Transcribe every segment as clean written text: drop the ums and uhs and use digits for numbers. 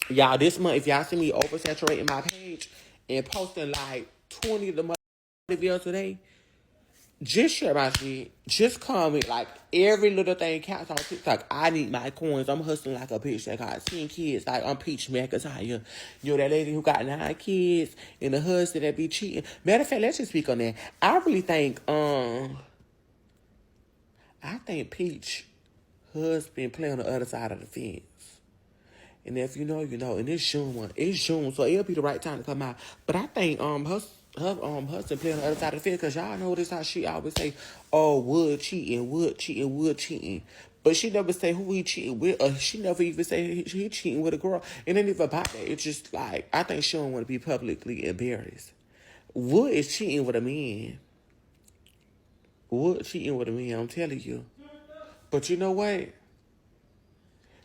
Y'all, this month, if y'all see me oversaturating my page and posting like 20 of the month videos today, just share my shit. Just comment. Like, every little thing counts on TikTok. I need my coins. I'm hustling like a bitch that got 10 kids. Like, I'm Peach McIntyre. You know, that lady who got 9 kids and the husband that be cheating. Matter of fact, let's just speak on that. I really think, I think Peach husband play on the other side of the fence. And if you know, you know. And it's June, so it'll be the right time to come out. But I think her husband play on the other side of the fence, because y'all know this how she always say, oh, Wood cheating, Wood cheating, Wood cheating. But she never say who he cheating with, or she never even say he cheating with a girl. And then even about that, it's just like, I think she don't want to be publicly embarrassed. Wood is cheating with a man. Wood cheating with a man, I'm telling you. But you know what?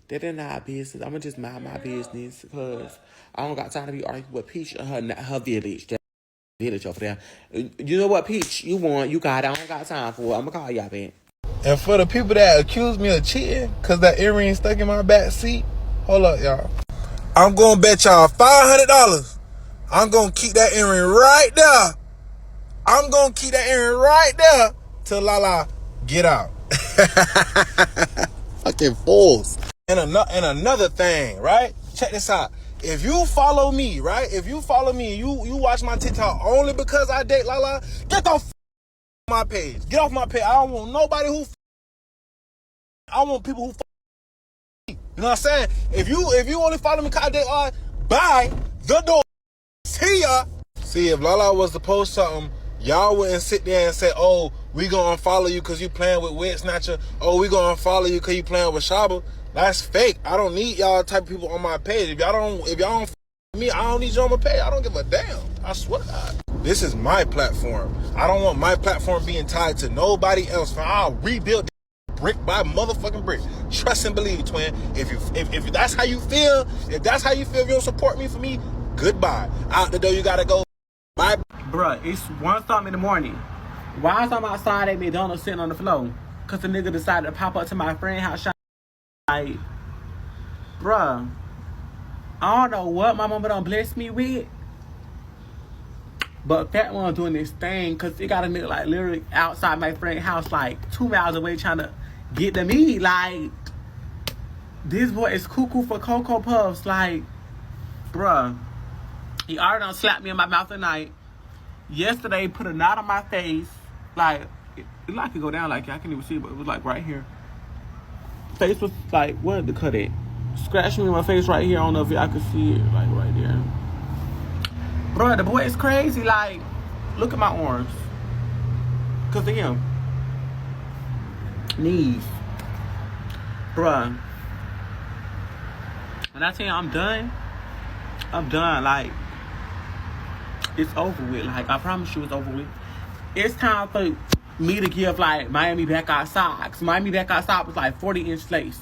That ain't our business. I'm gonna just mind my business, because I don't got time to be arguing with Peach and her village. That village over there. You know what, Peach? You won. You got it. I don't got time for it. I'm gonna call y'all back. And for the people that accuse me of cheating because that earring stuck in my back seat, hold up, y'all. I'm gonna bet y'all $500. I'm gonna keep that earring right there. I'm gonna keep that earring right there till Lala get out. Fucking fools. And another thing, right? Check this out. If you follow me, right? If you follow me and you watch my TikTok only because I date Lala, get off my page. Get off my page. I don't want nobody who. I want people who. You know what I'm saying? If you only follow me because I date Lala, bye. The door. See ya. See, if Lala was to post something, y'all wouldn't sit there and say, oh, we gonna unfollow you because you playing with Wet Snatcher. Oh, we gonna unfollow you because you playing with Shaba. That's fake. I don't need y'all type of people on my page. If y'all don't f me, I don't need you on my page. I don't give a damn. I swear to God. This is my platform. I don't want my platform being tied to nobody else. I'll rebuild brick by motherfucking brick. Trust and believe, twin. If that's how you feel, if you don't support me, for me, goodbye. Out the door, you gotta go. Bye. Bruh, it's 1 something in the morning. Why is I'm outside at McDonald's sitting on the floor? Because the nigga decided to pop up to my friend's house. Like, bruh, I don't know what my mama done blessed me with, but that one doing this thing, because it got a nigga like literally outside my friend's house, like 2 miles away, trying to get to me. Like, this boy is cuckoo for Cocoa Puffs. Like, bruh, he already done slapped me in my mouth tonight. Yesterday, put a knot on my face. Like, it like could go down, like, I can't even see it, but it was like right here. Face was like, what to cut it? Scratched me in my face right here. I don't know if y'all could see it, like right there. Bro, the boy is crazy. Like, look at my arms. Cause of him. Knees. Bruh. When I tell you I'm done. Like, it's over with. Like, I promise you it's over with. It's time for me to give, like, Miami Back Outside. Cause Miami Back Outside was like 40-inch lace.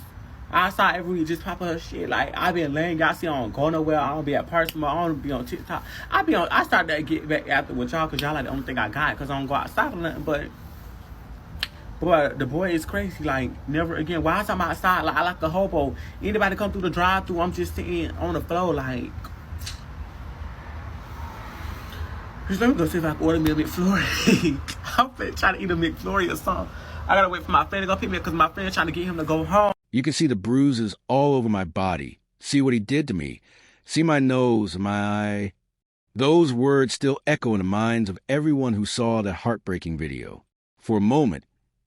Outside every week, just popping her shit. Like, I been laying, y'all see, I don't go nowhere. I don't be at personal. I don't be on TikTok. I started to get back after with y'all, cause y'all like the only thing I got, cause I don't go outside or nothing. But the boy is crazy. Like, never again. Why is I'm outside? Like, I like a hobo. Anybody come through the drive-thru, I'm just sitting on the floor. Like, just let me go see if I can order me a McFlurry. I'm trying to eat a McFlurry or something. I gotta wait for my friend to go pick me up, because my friend's trying to get him to go home. You can see the bruises all over my body. See what he did to me. See my nose, my eye. Those words still echo in the minds of everyone who saw that heartbreaking video. For a moment,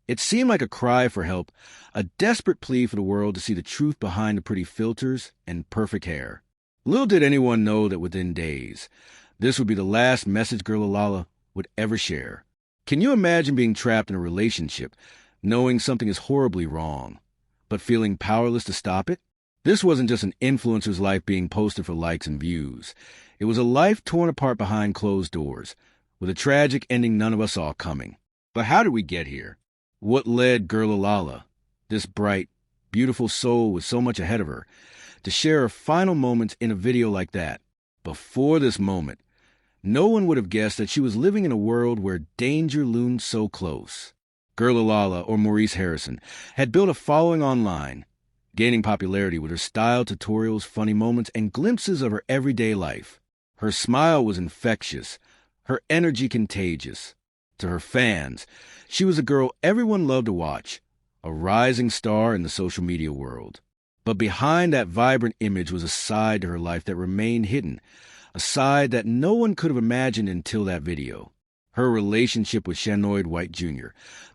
it seemed like a cry for help, a desperate plea for the world to see the truth behind the pretty filters and perfect hair. Little did anyone know that within days, this would be the last message GIRLALALA would ever share. Can you imagine being trapped in a relationship, knowing something is horribly wrong, but feeling powerless to stop it? This wasn't just an influencer's life being posted for likes and views. It was a life torn apart behind closed doors, with a tragic ending none of us saw coming. But how did we get here? What led GIRLALALA, this bright, beautiful soul with so much ahead of her, to share her final moments in a video like that? Before this moment, no one would have guessed that she was living in a world where danger loomed so close. GIRLALALA, or Maurice Harrison, had built a following online, gaining popularity with her style tutorials, funny moments, and glimpses of her everyday life. Her smile was infectious, her energy contagious. To her fans, she was a girl everyone loved to watch, a rising star in the social media world. But behind that vibrant image was a side to her life that remained hidden, a side that no one could have imagined until that video. Her relationship with Shanoid White Jr.,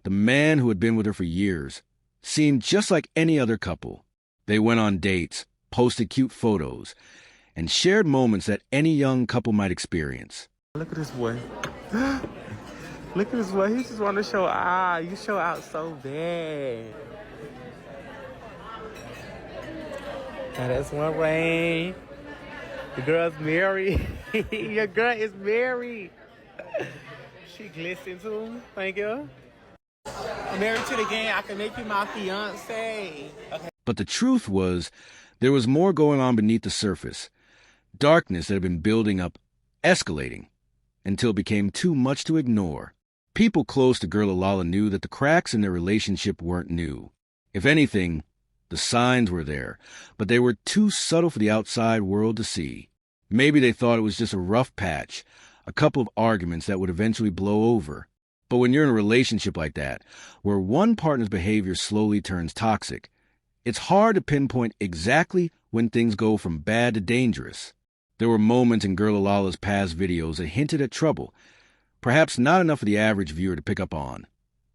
the man who had been with her for years, seemed just like any other couple. They went on dates, posted cute photos, and shared moments that any young couple might experience. Look at this boy. Look at this boy. He just want to show out. You show out so bad. Now that's one ring. The girl's married. Your girl is married. She glistened too. Thank you. I'm married to the game. I can make you my fiance. Okay. But the truth was, there was more going on beneath the surface. Darkness that had been building up, escalating, until it became too much to ignore. People close to GIRLALALA knew that the cracks in their relationship weren't new. If anything, the signs were there, but they were too subtle for the outside world to see. Maybe they thought it was just a rough patch, a couple of arguments that would eventually blow over. But when you're in a relationship like that, where one partner's behavior slowly turns toxic, it's hard to pinpoint exactly when things go from bad to dangerous. There were moments in GIRLALALA'S past videos that hinted at trouble, perhaps not enough for the average viewer to pick up on.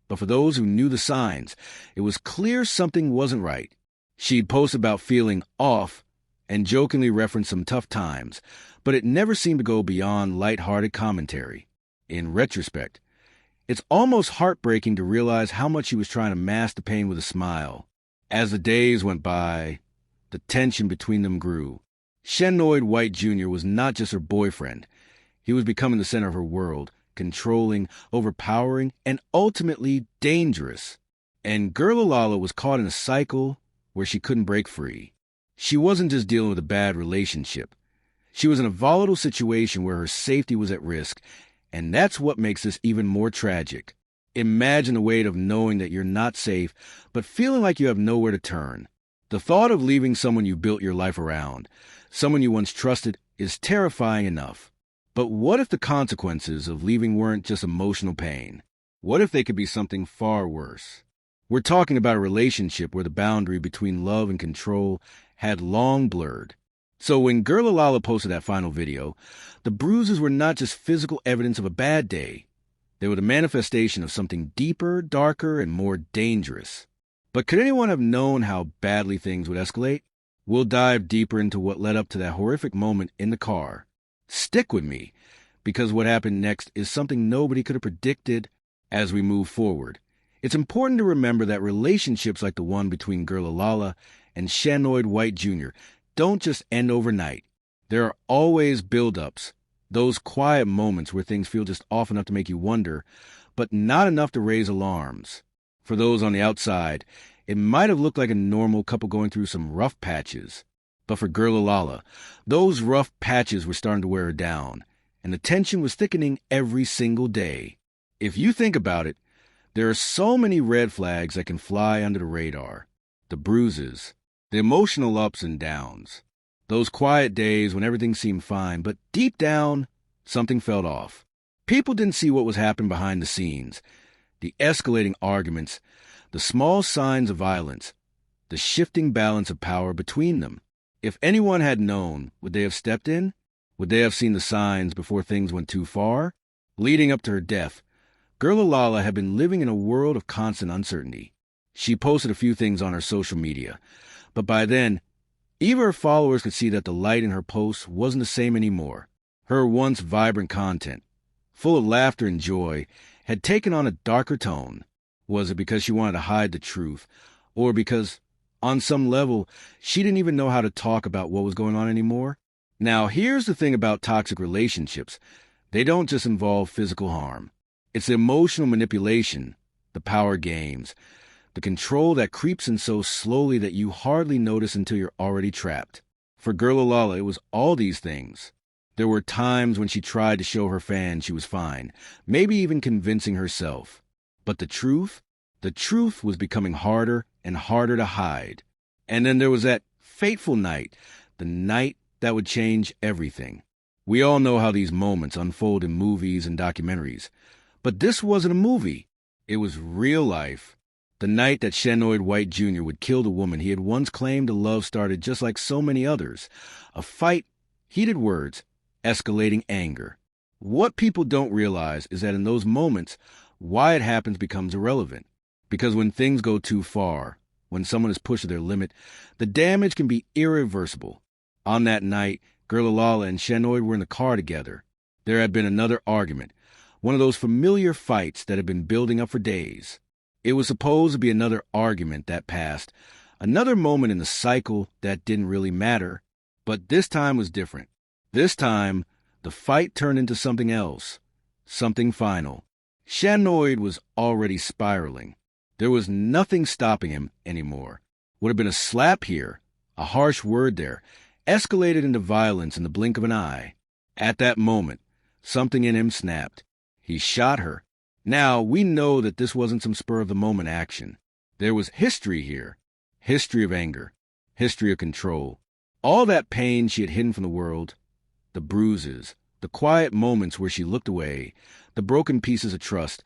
But for those who knew the signs, it was clear something wasn't right. She'd post about feeling off and jokingly referenced some tough times, but it never seemed to go beyond light-hearted commentary. In retrospect, it's almost heartbreaking to realize how much she was trying to mask the pain with a smile. As the days went by, the tension between them grew. Shanoid White Jr. was not just her boyfriend. He was becoming the center of her world, controlling, overpowering, and ultimately dangerous. And GIRLALALA was caught in a cycle where she couldn't break free. She wasn't just dealing with a bad relationship. She was in a volatile situation where her safety was at risk, and that's what makes this even more tragic. Imagine the weight of knowing that you're not safe, but feeling like you have nowhere to turn. The thought of leaving someone you built your life around, someone you once trusted, is terrifying enough. But what if the consequences of leaving weren't just emotional pain? What if they could be something far worse? We're talking about a relationship where the boundary between love and control had long blurred. So when GIRLALALA posted that final video, the bruises were not just physical evidence of a bad day. They were the manifestation of something deeper, darker, and more dangerous. But could anyone have known how badly things would escalate? We'll dive deeper into what led up to that horrific moment in the car. Stick with me, because what happened next is something nobody could have predicted as we move forward. It's important to remember that relationships like the one between GIRLALALA and Shanoid White Jr. don't just end overnight. There are always build-ups, those quiet moments where things feel just off enough to make you wonder, but not enough to raise alarms. For those on the outside, it might have looked like a normal couple going through some rough patches. But for GIRLALALA, those rough patches were starting to wear her down, and the tension was thickening every single day. If you think about it, there are so many red flags that can fly under the radar. The bruises, the emotional ups and downs, those quiet days when everything seemed fine, but deep down, something felt off. People didn't see what was happening behind the scenes, the escalating arguments, the small signs of violence, the shifting balance of power between them. If anyone had known, would they have stepped in? Would they have seen the signs before things went too far? Leading up to her death, GIRLALALA had been living in a world of constant uncertainty. She posted a few things on her social media, but by then, even her followers could see that the light in her posts wasn't the same anymore. Her once vibrant content, full of laughter and joy, had taken on a darker tone. Was it because she wanted to hide the truth, or because, on some level, she didn't even know how to talk about what was going on anymore? Now, here's the thing about toxic relationships. They don't just involve physical harm. It's the emotional manipulation, the power games, the control that creeps in so slowly that you hardly notice until you're already trapped. For GIRLALALA, it was all these things. There were times when she tried to show her fans she was fine, maybe even convincing herself. But the truth was becoming harder and harder to hide. And then there was that fateful night, the night that would change everything. We all know how these moments unfold in movies and documentaries. But this wasn't a movie. It was real life. The night that Shanoid White Jr. would kill the woman he had once claimed to love started just like so many others. A fight, heated words, escalating anger. What people don't realize is that in those moments, why it happens becomes irrelevant. Because when things go too far, when someone is pushed to their limit, the damage can be irreversible. On that night, GIRLALALA and Shanoid were in the car together. There had been another argument, one of those familiar fights that had been building up for days. It was supposed to be another argument that passed, another moment in the cycle that didn't really matter, but this time was different. This time, the fight turned into something else, something final. Shanoid was already spiraling. There was nothing stopping him anymore. Would have been a slap here, a harsh word there, escalated into violence in the blink of an eye. At that moment, something in him snapped. He shot her. Now, we know that this wasn't some spur-of-the-moment action. There was history here. History of anger. History of control. All that pain she had hidden from the world, the bruises, the quiet moments where she looked away, the broken pieces of trust,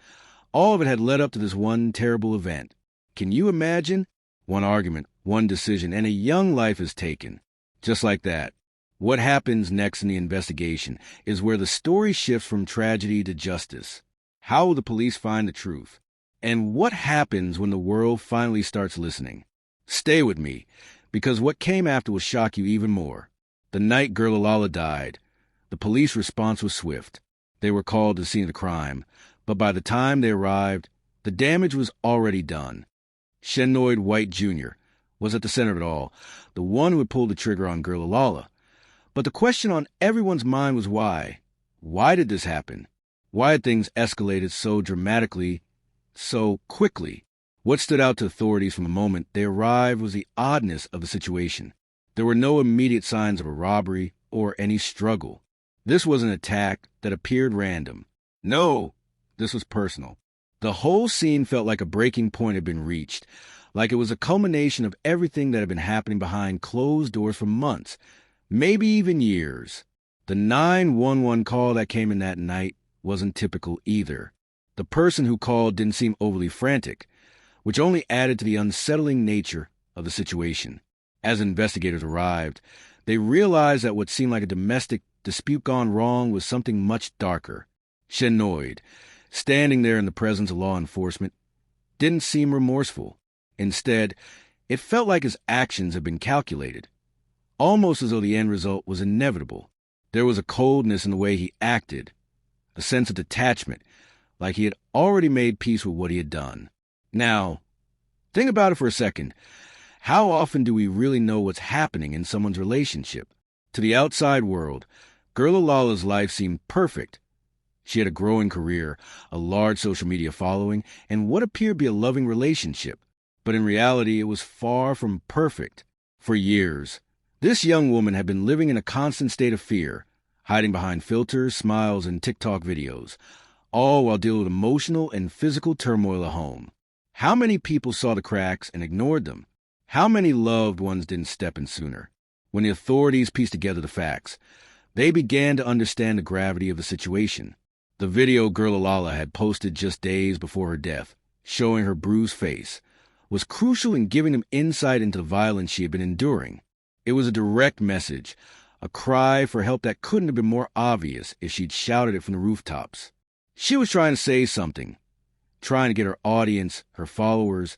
all of it had led up to this one terrible event. Can you imagine? One argument, one decision, and a young life is taken. Just like that. What happens next in the investigation is where the story shifts from tragedy to justice. How will the police find the truth? And what happens when the world finally starts listening? Stay with me, because what came after will shock you even more. The night GIRLALALA died, the police response was swift. They were called to the scene of the crime, but by the time they arrived, the damage was already done. Shanoid White Jr. was at the center of it all, the one who had pulled the trigger on GIRLALALA. But the question on everyone's mind was why? Why did this happen? Why had things escalated so dramatically, so quickly? What stood out to authorities from the moment they arrived was the oddness of the situation. There were no immediate signs of a robbery or any struggle. This was an attack that appeared random. No, this was personal. The whole scene felt like a breaking point had been reached, like it was a culmination of everything that had been happening behind closed doors for months, maybe even years. The 911 call that came in that night wasn't typical either. The person who called didn't seem overly frantic, which only added to the unsettling nature of the situation. As investigators arrived, they realized that what seemed like a domestic dispute gone wrong was something much darker. Shanoid, standing there in the presence of law enforcement, didn't seem remorseful. Instead, it felt like his actions had been calculated, almost as though the end result was inevitable. There was a coldness in the way he acted, a sense of detachment, like he had already made peace with what he had done. Now, think about it for a second. How often do we really know what's happening in someone's relationship? To the outside world, GIRLALALA'S life seemed perfect. She had a growing career, a large social media following, and what appeared to be a loving relationship. But in reality, it was far from perfect. For years, this young woman had been living in a constant state of fear, hiding behind filters, smiles, and TikTok videos, all while dealing with emotional and physical turmoil at home. How many people saw the cracks and ignored them? How many loved ones didn't step in sooner? When the authorities pieced together the facts, they began to understand the gravity of the situation. The video GIRLALALA had posted just days before her death, showing her bruised face, was crucial in giving them insight into the violence she had been enduring. It was a direct message, a cry for help that couldn't have been more obvious if she'd shouted it from the rooftops. She was trying to say something, trying to get her audience, her followers,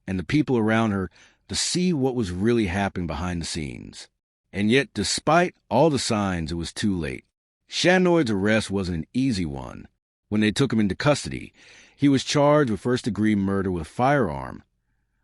and the people around her to see what was really happening behind the scenes. And yet, despite all the signs, it was too late. Shanoid's arrest wasn't an easy one. When they took him into custody, he was charged with first-degree murder with a firearm.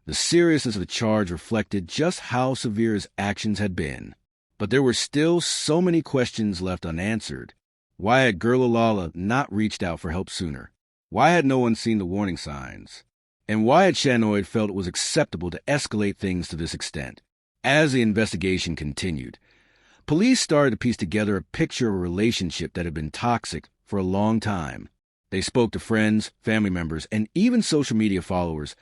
The seriousness of the charge reflected just how severe his actions had been. But there were still so many questions left unanswered. Why had GIRLALALA not reached out for help sooner? Why had no one seen the warning signs? And why had Shanoid felt it was acceptable to escalate things to this extent? As the investigation continued, police started to piece together a picture of a relationship that had been toxic for a long time. They spoke to friends, family members, and even social media followers,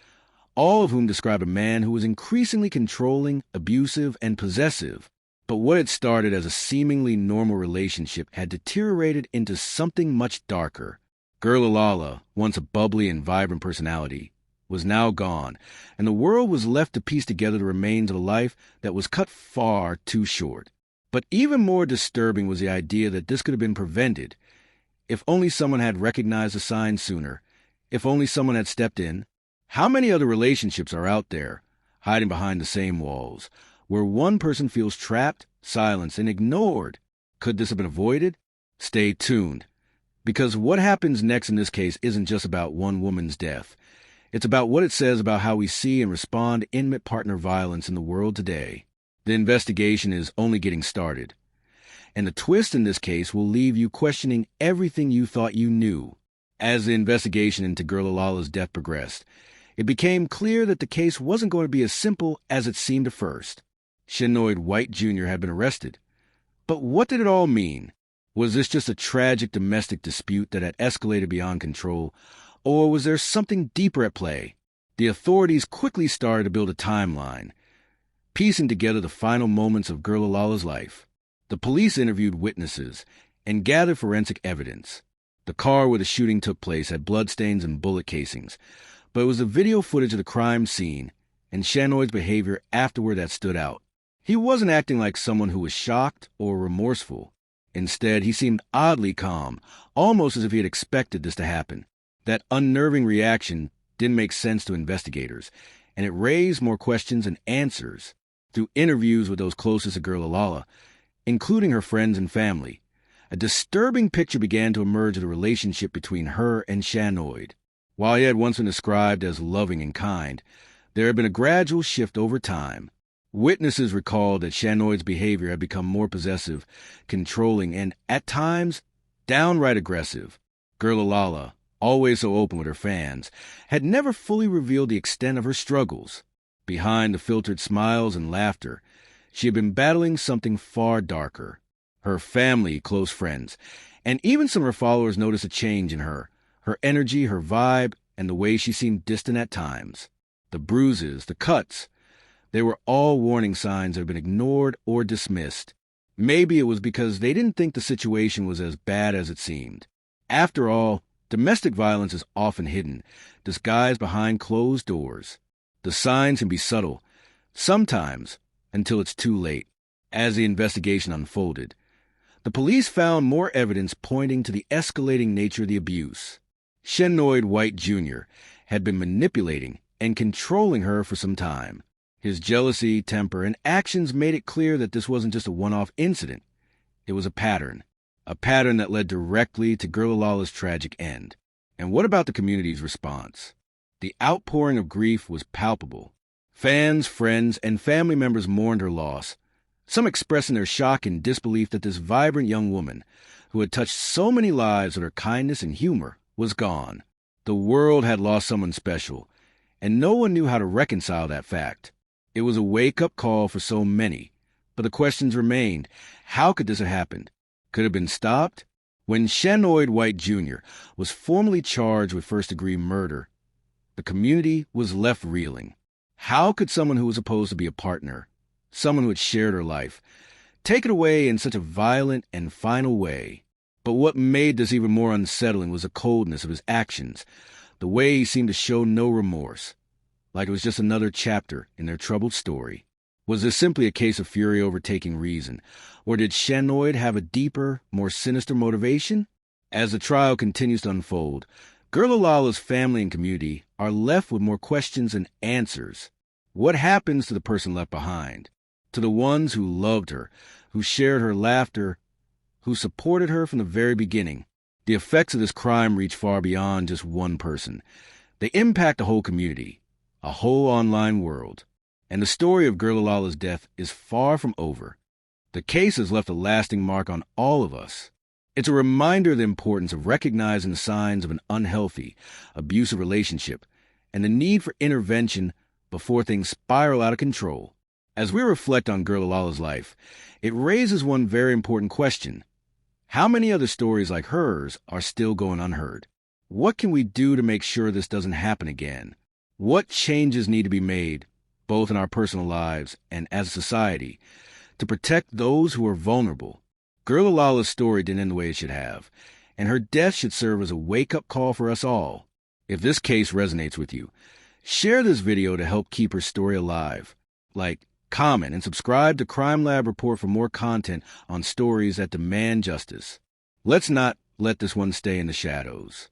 all of whom describe a man who was increasingly controlling, abusive, and possessive. But what had started as a seemingly normal relationship had deteriorated into something much darker. Gerala, once a bubbly and vibrant personality, was now gone, and the world was left to piece together the remains of a life that was cut far too short. But even more disturbing was the idea that this could have been prevented. If only someone had recognized the signs sooner. If only someone had stepped in. How many other relationships are out there, hiding behind the same walls, where one person feels trapped, silenced, and ignored? Could this have been avoided? Stay tuned, because what happens next in this case isn't just about one woman's death. It's about what it says about how we see and respond to intimate partner violence in the world today. The investigation is only getting started, and the twist in this case will leave you questioning everything you thought you knew. As the investigation into GIRLALALA'S death progressed, it became clear that the case wasn't going to be as simple as it seemed at first. Shenoid White Jr. had been arrested. But what did it all mean? Was this just a tragic domestic dispute that had escalated beyond control, or was there something deeper at play? The authorities quickly started to build a timeline, piecing together the final moments of GIRLALALA'S life. The police interviewed witnesses and gathered forensic evidence. The car where the shooting took place had bloodstains and bullet casings, but it was the video footage of the crime scene and Shenoid's behavior afterward that stood out. He wasn't acting like someone who was shocked or remorseful. Instead, he seemed oddly calm, almost as if he had expected this to happen. That unnerving reaction didn't make sense to investigators, and it raised more questions than answers. Through interviews with those closest to GIRLALALA, including her friends and family, a disturbing picture began to emerge of the relationship between her and Shenoid. While he had once been described as loving and kind, there had been a gradual shift over time. Witnesses recalled that Shenoid's behavior had become more possessive, controlling, and, at times, downright aggressive. GIRLALALA, always so open with her fans, had never fully revealed the extent of her struggles. Behind the filtered smiles and laughter, she had been battling something far darker. Her family, close friends, and even some of her followers noticed a change in her energy, her vibe, and the way she seemed distant at times. The bruises, the cuts, they were all warning signs that had been ignored or dismissed. Maybe it was because they didn't think the situation was as bad as it seemed. After all, domestic violence is often hidden, disguised behind closed doors. The signs can be subtle, sometimes until it's too late. As the investigation unfolded, the police found more evidence pointing to the escalating nature of the abuse. Shenoid White Jr. had been manipulating and controlling her for some time. His jealousy, temper, and actions made it clear that this wasn't just a one-off incident. It was a pattern that led directly to GIRLALALA'S tragic end. And what about the community's response? The outpouring of grief was palpable. Fans, friends, and family members mourned her loss, some expressing their shock and disbelief that this vibrant young woman, who had touched so many lives with her kindness and humor, was gone. The world had lost someone special, and no one knew how to reconcile that fact. It was a wake-up call for so many, but the questions remained. How could this have happened? Could it have been stopped? When Shenoid White Jr. was formally charged with first-degree murder, the community was left reeling. How could someone who was supposed to be a partner, someone who had shared her life, take it away in such a violent and final way? But what made this even more unsettling was the coldness of his actions, the way he seemed to show no remorse, like it was just another chapter in their troubled story. Was this simply a case of fury overtaking reason, or did Shenoid have a deeper, more sinister motivation? As the trial continues to unfold, GIRLALALA'S family and community are left with more questions than answers. What happens to the person left behind? To the ones who loved her, who shared her laughter, who supported her from the very beginning? The effects of this crime reach far beyond just one person. They impact a whole community, a whole online world. And the story of GIRLALALA'S death is far from over. The case has left a lasting mark on all of us. It's a reminder of the importance of recognizing the signs of an unhealthy, abusive relationship and the need for intervention before things spiral out of control. As we reflect on GIRLALALA'S life, it raises one very important question. How many other stories like hers are still going unheard? What can we do to make sure this doesn't happen again? What changes need to be made, both in our personal lives and as a society, to protect those who are vulnerable? Girlalala's story didn't end the way it should have, and her death should serve as a wake-up call for us all. If this case resonates with you, share this video to help keep her story alive. Like, comment, and subscribe to Crime Lab Report for more content on stories that demand justice. Let's not let this one stay in the shadows.